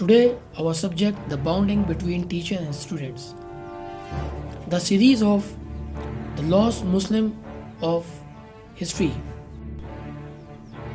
Today, our subject, the bonding between teacher and students. The series of The Lost Muslim of History.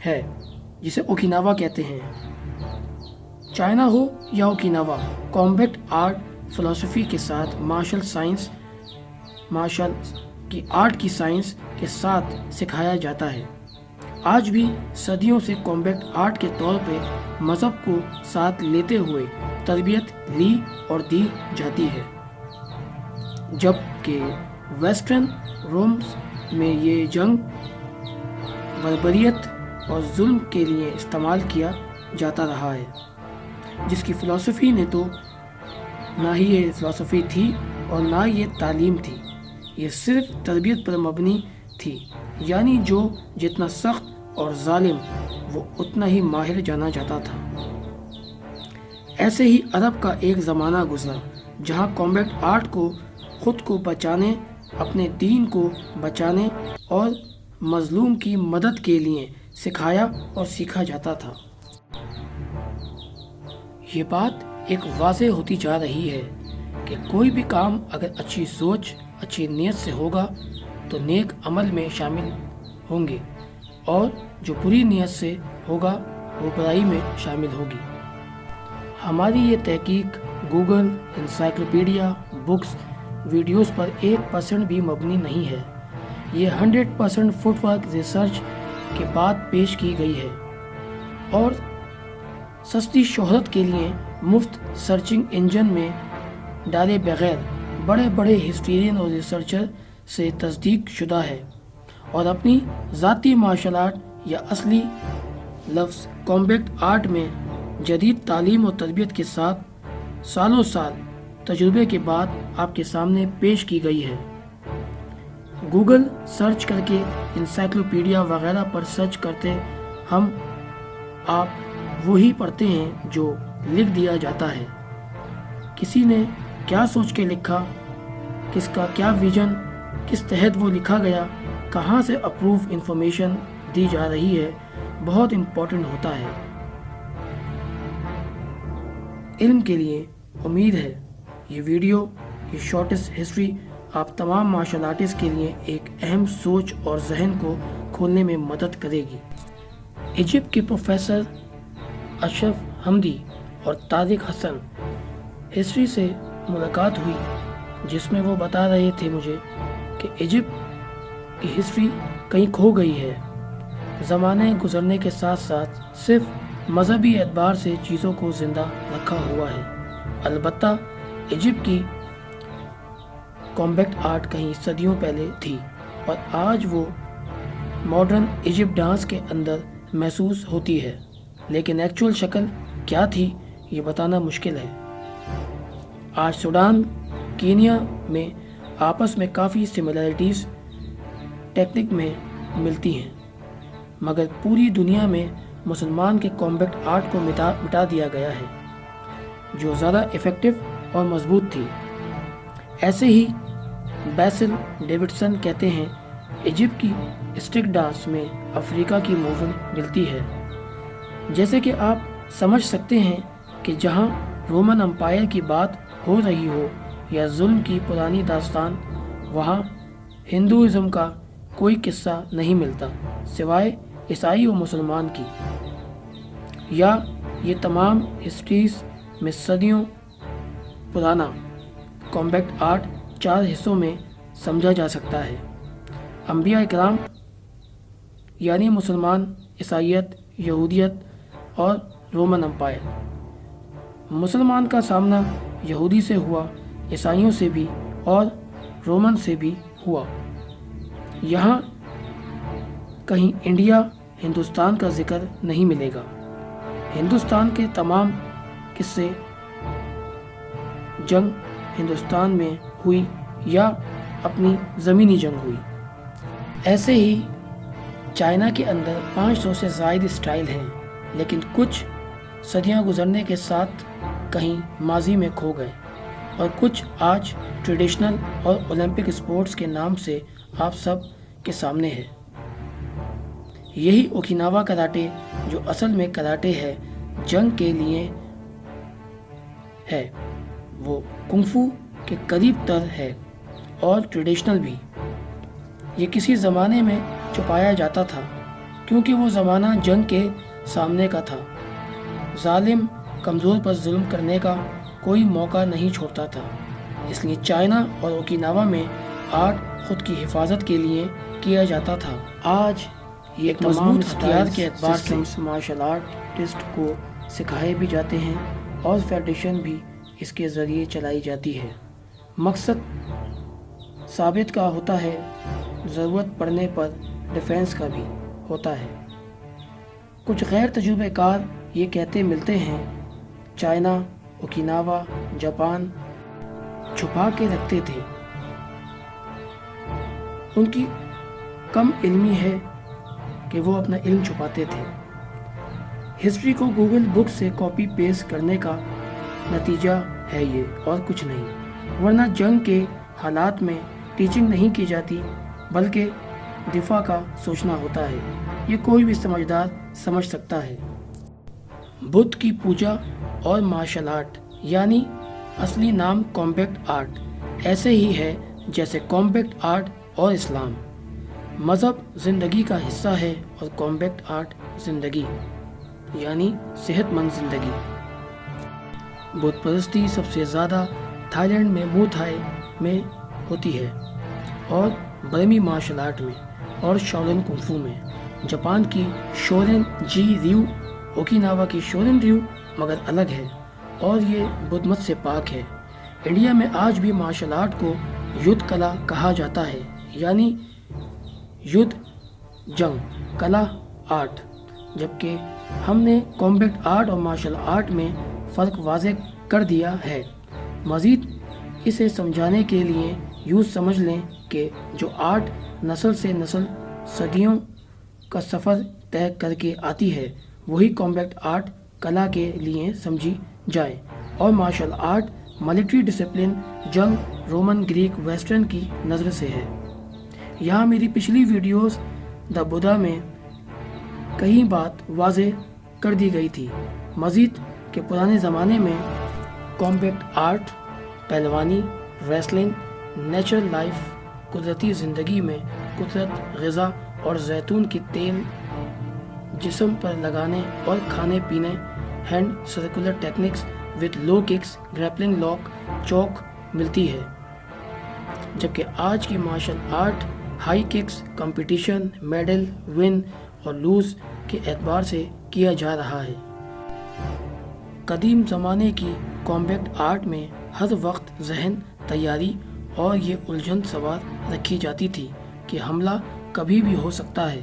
ہے جسے Okinawa کہتے ہیں۔ China ہو یا Okinawa, combat art فلسفی کے ساتھ مارشل آرٹ کی سائنس کے ساتھ سکھایا جاتا ہے۔ آج بھی صدیوں سے کامبیٹ آرٹ کے طور پہ مذہب کو ساتھ لیتے ہوئے تربیت لی اور دی جاتی ہے، جبکہ ویسٹرن رومز میں یہ جنگ، بربریت اور ظلم کے لیے استعمال کیا جاتا رہا ہے، جس کی فلسفی نے تو نہ ہی یہ فلسفی تھی اور نہ یہ تعلیم تھی، یہ صرف تربیت پر مبنی تھی، یعنی جو جتنا سخت اور ظالم وہ اتنا ہی ماہر جانا جاتا تھا۔ ایسے ہی عرب کا ایک زمانہ گزرا جہاں کامبیٹ آرٹ کو خود کو بچانے، اپنے دین کو بچانے اور مظلوم کی مدد کے لیے سکھایا اور سیکھا جاتا تھا۔ یہ بات ایک واضح ہوتی جا رہی ہے کہ کوئی بھی کام اگر اچھی سوچ، اچھی نیت سے ہوگا تو نیک عمل میں شامل ہوں گے، اور جو بری نیت سے ہوگا وہ برائی میں شامل ہوگی۔ ہماری یہ تحقیق گوگل، انسائکلوپیڈیا، بکس، ویڈیوز پر 1% بھی مبنی نہیں ہے، یہ 100% فٹ ورک ریسرچ کے بعد پیش کی گئی ہے، اور سستی شہرت کے لیے مفت سرچنگ انجن میں ڈالے بغیر بڑے بڑے ہسٹورین اور ریسرچر سے تصدیق شدہ ہے، اور اپنی ذاتی مارشل آرٹ یا اصلی لفظ کامبیٹ آرٹ میں جدید تعلیم اور تربیت کے ساتھ سالوں سال تجربے کے بعد آپ کے سامنے پیش کی گئی ہے۔ گوگل سرچ کر کے، انسائکلوپیڈیا وغیرہ پر سرچ کرتے آپ وہی پڑھتے ہیں جو لکھ دیا جاتا ہے۔ کسی نے کیا سوچ کے لکھا، کس کا کیا ویژن، کس تحت وہ لکھا گیا، کہاں سے اپروف انفارمیشن دی جا رہی ہے، بہت امپورٹنٹ ہوتا ہے۔ علم کے لیے امید ہے یہ ویڈیو، یہ شارٹس ہسٹری آپ تمام مارشل آرٹسٹ کے لیے ایک اہم سوچ اور ذہن کو کھولنے میں مدد کرے گی۔ ایجپٹ کے پروفیسر اشرف حمدی اور طارق حسن ہسٹری سے ملاقات ہوئی، جس میں وہ بتا رہے تھے مجھے کہ ایجپٹ کی ہسٹری کہیں کھو گئی ہے۔ زمانے گزرنے کے ساتھ ساتھ صرف مذہبی اعتبار سے چیزوں کو زندہ رکھا ہوا ہے۔ البتہ ایجپٹ کی کامبیٹ آرٹ کہیں صدیوں پہلے تھی، اور آج وہ ماڈرن ایجپٹ ڈانس کے اندر محسوس ہوتی ہے، لیکن ایکچول شکل کیا تھی یہ بتانا مشکل ہے۔ آج سوڈان، کینیا میں آپس میں کافی سملیرٹیز ٹیکنک میں ملتی ہیں، مگر پوری دنیا میں مسلمان کے کامبیٹ آرٹ کو مٹا دیا گیا ہے، جو زیادہ افیکٹو اور مضبوط تھی۔ ایسے ہی بیسل ڈیوڈسن کہتے ہیں، ایجپٹ کی اسٹک ڈانس میں افریقہ کی موومنٹ ملتی ہے۔ جیسے کہ آپ سمجھ سکتے ہیں کہ جہاں رومن امپائر کی بات ہو رہی ہو یا ظلم کی پرانی داستان، وہاں ہندوازم کا کوئی قصہ نہیں ملتا سوائے عیسائی و مسلمان کی، یا یہ تمام ہسٹریز میں صدیوں پرانا کامبیٹ آرٹ 4 حصوں میں سمجھا جا سکتا ہے۔ انبیاء اکرام یعنی مسلمان، عیسائیت، یہودیت اور رومن امپائر۔ مسلمان کا سامنا یہودی سے ہوا، عیسائیوں سے بھی اور رومن سے بھی ہوا۔ یہاں کہیں انڈیا، ہندوستان کا ذکر نہیں ملے گا۔ ہندوستان کے تمام قصے جنگ ہندوستان میں ہوئی یا اپنی زمینی جنگ ہوئی۔ ایسے ہی چائنا کے اندر 500 سے زائد اسٹائل ہیں، لیکن کچھ صدیاں گزرنے کے ساتھ کہیں ماضی میں کھو گئے، اور کچھ آج ٹریڈیشنل اور اولمپک اسپورٹس کے نام سے آپ سب کے سامنے ہے۔ یہی اوکیناوا کراٹے، جو اصل میں کراٹے ہے، جنگ کے لیے ہے، وہ کنگ فو کے قریب تر ہے اور ٹریڈیشنل بھی۔ یہ کسی زمانے میں چھپایا جاتا تھا کیونکہ وہ زمانہ جنگ کے سامنے کا تھا۔ ظالم کمزور پر ظلم کرنے کا کوئی موقع نہیں چھوڑتا تھا، اس لیے چائنا اور اوکیناوا میں آرٹ خود کی حفاظت کے لیے کیا جاتا تھا۔ آج یہ تمام ہتھیار کے اعتبار سے مارشل آرٹسٹ کو سکھائے بھی جاتے ہیں اور فیڈریشن بھی اس کے ذریعے چلائی جاتی ہے۔ مقصد ثابت کا ہوتا ہے، ضرورت پڑنے پر ڈیفنس کا بھی ہوتا ہے۔ کچھ غیر تجربہ کار یہ کہتے ملتے ہیں چائنا، اوکیناوا، جاپان چھپا کے رکھتے تھے، ان کی کم علمی ہے کہ وہ اپنا علم چھپاتے تھے۔ ہسٹری کو گوگل بک سے کاپی پیسٹ کرنے کا نتیجہ ہے یہ، اور کچھ نہیں، ورنہ جنگ کے حالات میں ٹیچنگ نہیں کی جاتی بلکہ دفاع کا سوچنا ہوتا ہے۔ یہ کوئی بھی سمجھدار سمجھ سکتا ہے۔ بدھ کی پوجا اور مارشل آرٹ یعنی اصلی نام کمبیٹ آرٹ ایسے ہی ہے جیسے کمبیٹ آرٹ اور اسلام۔ مذہب زندگی کا حصہ ہے اور کمبیٹ آرٹ زندگی یعنی صحت مند زندگی۔ بدھ پرستی سب سے زیادہ تھائی لینڈ میں مو تھائی میں ہوتی ہے اور برمی مارشل آرٹ میں اور شاولن کنفو میں۔ جاپان کی شورین جی ریو، اوکیناوا کی شورین ریو مگر الگ ہے اور یہ بدھ مت سے پاک ہے۔ انڈیا میں آج بھی مارشل آرٹ کو یدھ کلا کہا جاتا ہے، یعنی یدھ جنگ، کلا آرٹ، جبکہ ہم نے کمبیٹ آرٹ اور مارشل آرٹ میں فرق واضح کر دیا ہے۔ مزید اسے سمجھانے کے لیے یوں سمجھ لیں کہ جو آرٹ نسل سے نسل صدیوں کا سفر طے کر کے آتی ہے، وہی کمبیٹ آرٹ کلا کے لیے سمجھی جائے، اور مارشل آرٹ ملٹری ڈسپلن جنگ رومن گریک ویسٹرن کی نظر سے ہے۔ یہاں میری پچھلی ویڈیوز دا بدھا میں کئی بات واضح کر دی گئی تھی۔ مزید کہ پرانے زمانے میں کمبیٹ آرٹ پہلوانی، ریسلنگ، نیچرل لائف، قدرتی زندگی میں قدرت، غذا اور زیتون کے تیل جسم پر لگانے اور کھانے پینے، hand circular techniques with low kicks, grappling lock, choke ملتی ہے، جبکہ آج کی martial art high kicks, competition, medal, win اور لوز کے اعتبار سے کیا جا رہا ہے۔ قدیم زمانے کی کمبیٹ آرٹ میں ہر وقت ذہن تیاری اور یہ الجھن سوار رکھی جاتی تھی کہ حملہ کبھی بھی ہو سکتا ہے،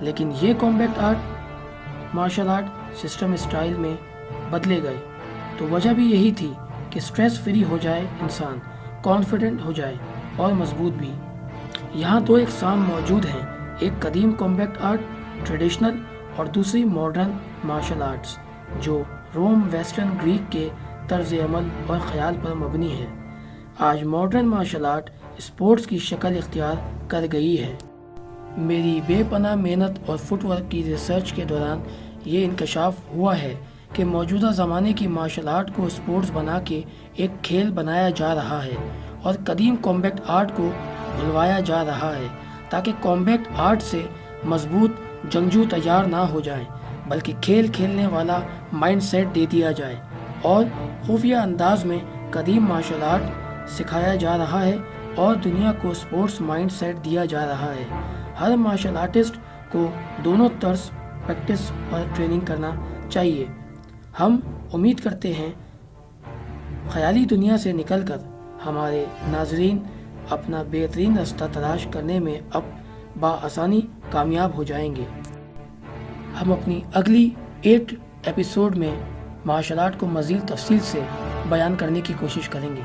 لیکن یہ combat art martial art system style میں بدلے گئے تو وجہ بھی یہی تھی کہ سٹریس فری ہو جائے، انسان کانفیڈنٹ ہو جائے اور مضبوط بھی۔ یہاں دو اقسام موجود ہیں، ایک قدیم کمبیٹ آرٹ ٹریڈیشنل اور دوسری ماڈرن مارشل آرٹس جو روم ویسٹرن گریک کے طرز عمل اور خیال پر مبنی ہے۔ آج ماڈرن مارشل آرٹ اسپورٹس کی شکل اختیار کر گئی ہے۔ میری بے پناہ محنت اور فٹ ورک کی ریسرچ کے دوران یہ انکشاف ہوا ہے کہ موجودہ زمانے کی مارشل آرٹ کو اسپورٹس بنا کے ایک کھیل بنایا جا رہا ہے اور قدیم کمبیٹ آرٹ کو بھلوایا جا رہا ہے تاکہ کمبیٹ آرٹ سے مضبوط جنگجو تیار نہ ہو جائیں، بلکہ کھیل کھیلنے والا مائنڈ سیٹ دے دیا جائے، اور خفیہ انداز میں قدیم مارشل آرٹ سکھایا جا رہا ہے اور دنیا کو اسپورٹس مائنڈ سیٹ دیا جا رہا ہے۔ ہر مارشل آرٹسٹ کو دونوں طرز پریکٹس پر ٹریننگ کرنا چاہیے۔ ہم امید کرتے ہیں خیالی دنیا سے نکل کر ہمارے ناظرین اپنا بہترین راستہ تلاش کرنے میں اب بآسانی کامیاب ہو جائیں گے۔ ہم اپنی اگلی 8 ایپیسوڈ میں مارشل آرٹ کو مزید تفصیل سے بیان کرنے کی کوشش کریں گے۔